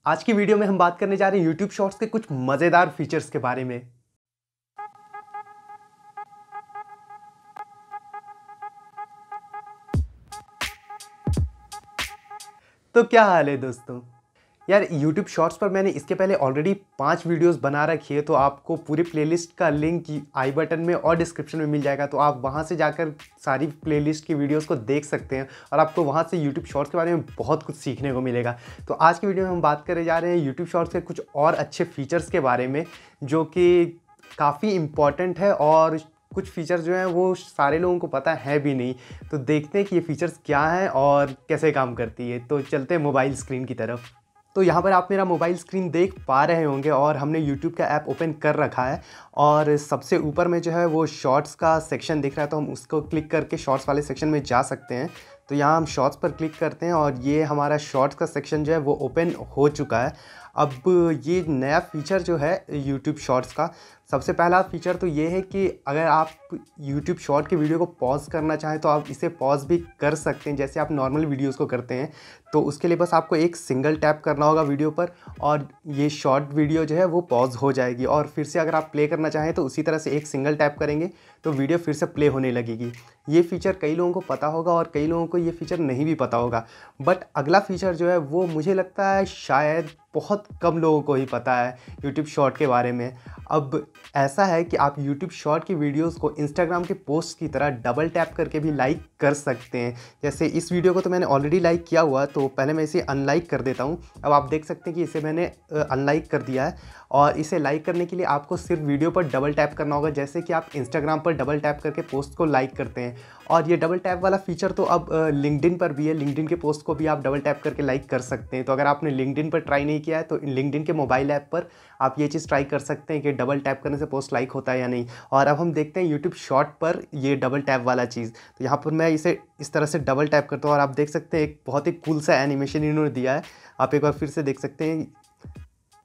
आज की वीडियो में हम बात करने जा रहे हैं YouTube शॉर्ट्स के कुछ मज़ेदार फीचर्स के बारे में। तो क्या हाल है दोस्तों? यार YouTube शॉर्ट्स पर मैंने इसके पहले ऑलरेडी 5 वीडियोस बना रखी है, तो आपको पूरी प्लेलिस्ट का लिंक आई बटन में और डिस्क्रिप्शन में मिल जाएगा। तो आप वहां से जाकर सारी प्लेलिस्ट की वीडियोस को देख सकते हैं और आपको वहां से YouTube शॉर्ट्स के बारे में बहुत कुछ सीखने को मिलेगा। तो आज की वीडियो में हम बात करने जा रहे हैं YouTube शॉर्ट्स के कुछ और अच्छे फीचर्स के बारे में, जो कि काफ़ी इम्पॉर्टेंट है और कुछ फीचर्स जो हैं वो सारे लोगों को पता है भी नहीं। तो देखते हैं कि ये फीचर्स क्या हैं और कैसे काम करती है। तो चलते हैं मोबाइल स्क्रीन की तरफ। तो यहाँ पर आप मेरा मोबाइल स्क्रीन देख पा रहे होंगे और हमने YouTube का ऐप ओपन कर रखा है और सबसे ऊपर में जो है वो शॉर्ट्स का सेक्शन दिख रहा है, तो हम उसको क्लिक करके शॉर्ट्स वाले सेक्शन में जा सकते हैं। तो यहाँ हम शॉर्ट्स पर क्लिक करते हैं और ये हमारा शॉर्ट्स का सेक्शन जो है वो ओपन हो चुका है। अब ये नया फीचर जो है YouTube शॉर्ट्स का, सबसे पहला फीचर तो ये है कि अगर आप YouTube शॉर्ट की वीडियो को पॉज करना चाहें तो आप इसे पॉज भी कर सकते हैं, जैसे आप नॉर्मल वीडियोस को करते हैं। तो उसके लिए बस आपको एक सिंगल टैप करना होगा वीडियो पर और ये शॉर्ट वीडियो जो है वो पॉज हो जाएगी। और फिर से अगर आप प्ले करना चाहें तो उसी तरह से एक सिंगल टैप करेंगे तो वीडियो फिर से प्ले होने लगेगी। ये फीचर कई लोगों को पता होगा और कई लोगों को ये फीचर नहीं भी पता होगा। बट अगला फीचर जो है वो मुझे लगता है शायद बहुत कम लोगों को ही पता है YouTube शॉर्ट के बारे में। अब ऐसा है कि आप YouTube शॉर्ट की वीडियोस को Instagram के पोस्ट की तरह डबल टैप करके भी लाइक कर सकते हैं। जैसे इस वीडियो को तो मैंने ऑलरेडी लाइक किया हुआ, तो पहले मैं इसे अनलाइक कर देता हूँ। अब आप देख सकते हैं कि इसे मैंने अनलाइक कर दिया है और इसे लाइक करने के लिए आपको सिर्फ वीडियो पर डबल टैप करना होगा, जैसे कि आप Instagram पर डबल टैप करके पोस्ट को लाइक करते हैं। और ये डबल टैप वाला फीचर तो अब लिंक्डइन पर भी है। लिंक्डइन के पोस्ट को भी आप डबल टैप करके लाइक कर सकते हैं। तो अगर आपने लिंक्डइन पर ट्राई नहीं किया है तो लिंक्डइन के मोबाइल ऐप पर आप ये चीज़ ट्राई कर सकते हैं कि डबल टैप करने से पोस्ट लाइक होता है या नहीं। और अब हम देखते हैं यूट्यूब शॉर्ट पर ये डबल टैप वाला चीज़। तो यहाँ पर मैं इसे इस तरह से डबल टैप करता हूँ और आप देख सकते हैं एक बहुत ही कूल सा एनिमेशन इन्होंने दिया है। आप एक बार फिर से देख सकते हैं।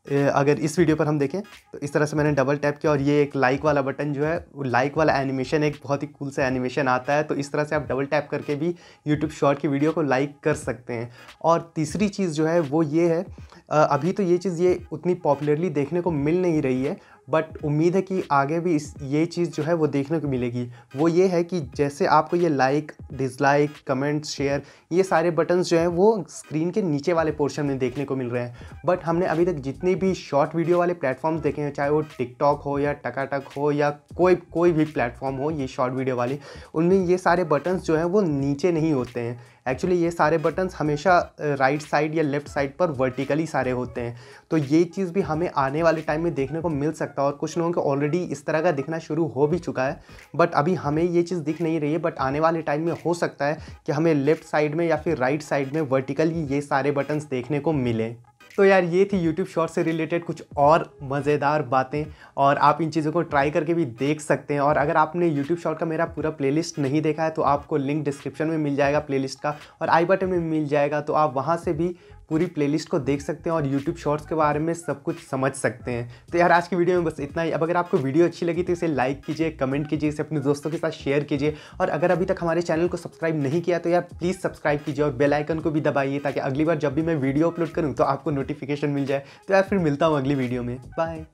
अगर इस वीडियो पर हम देखें तो इस तरह से मैंने डबल टैप किया और ये एक लाइक वाला बटन जो है, लाइक वाला एनिमेशन, एक बहुत ही कूल सा एनिमेशन आता है। तो इस तरह से आप डबल टैप करके भी YouTube शॉर्ट की वीडियो को लाइक कर सकते हैं। और तीसरी चीज़ जो है वो ये है, अभी तो ये चीज़ ये उतनी पॉपुलरली देखने को मिल नहीं रही है, बट उम्मीद है कि आगे भी ये चीज़ जो है वो देखने को मिलेगी। वो ये है कि जैसे आपको ये लाइक, डिसलाइक, कमेंट, शेयर, ये सारे बटन्स जो हैं वो स्क्रीन के नीचे वाले पोर्शन में देखने को मिल रहे हैं। बट हमने अभी तक जितने भी शॉर्ट वीडियो वाले प्लेटफॉर्म्स देखे हैं, चाहे वो टिकटॉक हो या टकाटक हो या कोई भी प्लेटफॉर्म हो ये शॉर्ट वीडियो वाले, उनमें ये सारे बटन्स जो हैं वो नीचे नहीं होते हैं। एक्चुअली ये सारे बटन्स हमेशा राइट साइड या लेफ़्ट साइड पर वर्टिकली सारे होते हैं। तो ये चीज़ भी हमें आने वाले टाइम में देखने को मिल सकता है और कुछ लोगों को ऑलरेडी इस तरह का दिखना शुरू हो भी चुका है। बट अभी हमें ये चीज़ दिख नहीं रही है, बट आने वाले टाइम में हो सकता है कि हमें लेफ़्ट साइड में या फिर राइट साइड में वर्टिकली ये सारे बटन्स देखने को मिले। तो यार ये थी YouTube शॉर्ट से रिलेटेड कुछ और मज़ेदार बातें और आप इन चीज़ों को ट्राई करके भी देख सकते हैं। और अगर आपने YouTube शॉर्ट का मेरा पूरा प्लेलिस्ट नहीं देखा है तो आपको लिंक डिस्क्रिप्शन में मिल जाएगा प्लेलिस्ट का और आई बटन में मिल जाएगा। तो आप वहाँ से भी पूरी प्लेलिस्ट को देख सकते हैं और YouTube शॉर्ट्स के बारे में सब कुछ समझ सकते हैं। तो यार आज की वीडियो में बस इतना ही। अब अगर आपको वीडियो अच्छी लगी तो इसे लाइक कीजिए, कमेंट कीजिए, इसे अपने दोस्तों के साथ शेयर कीजिए और अगर अभी तक हमारे चैनल को सब्सक्राइब नहीं किया तो यार प्लीज़ सब्सक्राइब कीजिए और बेल आइकन को भी दबाइए ताकि अगली बार जब भी मैं वीडियो अपलोड करूँ तो आपको नोटिफिकेशन मिल जाए। तो यार फिर मिलता हूँ अगली वीडियो में। बाय।